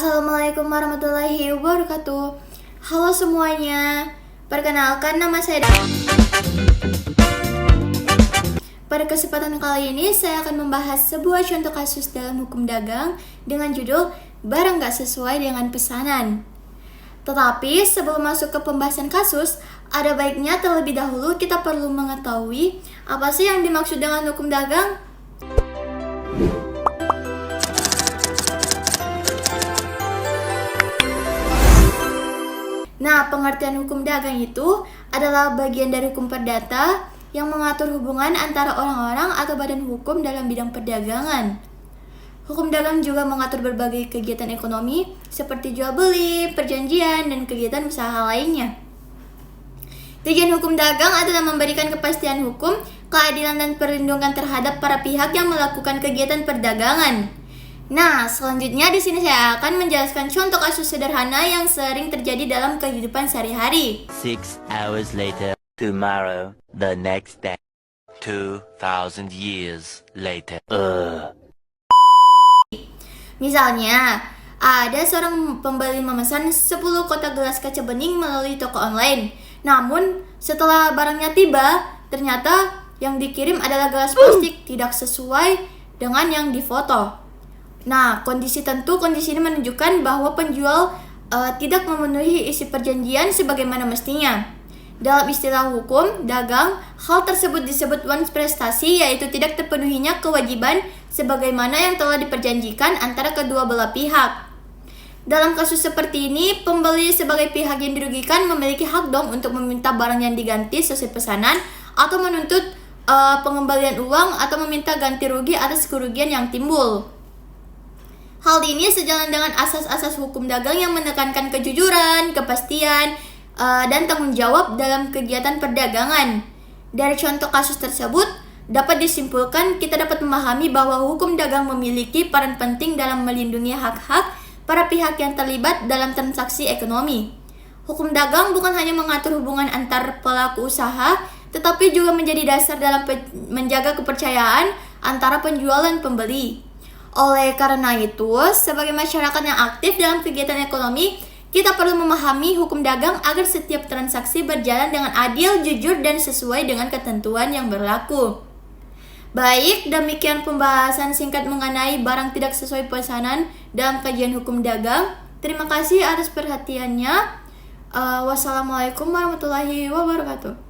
Assalamualaikum warahmatullahi wabarakatuh. Halo semuanya, perkenalkan nama saya. Pada kesempatan kali ini saya akan membahas sebuah contoh kasus dalam hukum dagang dengan judul barang gak sesuai dengan pesanan. Tetapi sebelum masuk ke pembahasan kasus, ada baiknya terlebih dahulu kita perlu mengetahui apa sih yang dimaksud dengan hukum dagang. Nah, pengertian hukum dagang itu adalah bagian dari hukum perdata yang mengatur hubungan antara orang-orang atau badan hukum dalam bidang perdagangan. Hukum dagang juga mengatur berbagai kegiatan ekonomi seperti jual beli, perjanjian, dan kegiatan usaha lainnya. Tujuan hukum dagang adalah memberikan kepastian hukum, keadilan, dan perlindungan terhadap para pihak yang melakukan kegiatan perdagangan. Nah, selanjutnya di sini saya akan menjelaskan contoh kasus sederhana yang sering terjadi dalam kehidupan sehari-hari. 6 hours later, tomorrow, the next day, 2,000 years later. Misalnya, ada seorang pembeli memesan 10 kotak gelas kaca bening melalui toko online. Namun, setelah barangnya tiba, ternyata yang dikirim adalah gelas plastik tidak sesuai dengan yang difoto. Nah, kondisi ini menunjukkan bahwa penjual tidak memenuhi isi perjanjian sebagaimana mestinya. Dalam istilah hukum dagang, hal tersebut disebut prestasi, yaitu tidak terpenuhinya kewajiban sebagaimana yang telah diperjanjikan antara kedua belah pihak. Dalam kasus seperti ini, pembeli sebagai pihak yang dirugikan memiliki hak dong untuk meminta barang yang diganti sesuai pesanan atau menuntut pengembalian uang atau meminta ganti rugi atas kerugian yang timbul. Hal ini sejalan dengan asas-asas hukum dagang yang menekankan kejujuran, kepastian, dan tanggung jawab dalam kegiatan perdagangan. Dari contoh kasus tersebut, dapat disimpulkan kita dapat memahami bahwa hukum dagang memiliki peran penting dalam melindungi hak-hak para pihak yang terlibat dalam transaksi ekonomi. Hukum dagang bukan hanya mengatur hubungan antar pelaku usaha, tetapi juga menjadi dasar dalam menjaga kepercayaan antara penjual dan pembeli. Oleh karena itu, sebagai masyarakat yang aktif dalam kegiatan ekonomi, kita perlu memahami hukum dagang agar setiap transaksi berjalan dengan adil, jujur, dan sesuai dengan ketentuan yang berlaku. Baik, demikian pembahasan singkat mengenai barang tidak sesuai pesanan dalam kajian hukum dagang. Terima kasih atas perhatiannya. Wassalamualaikum warahmatullahi wabarakatuh.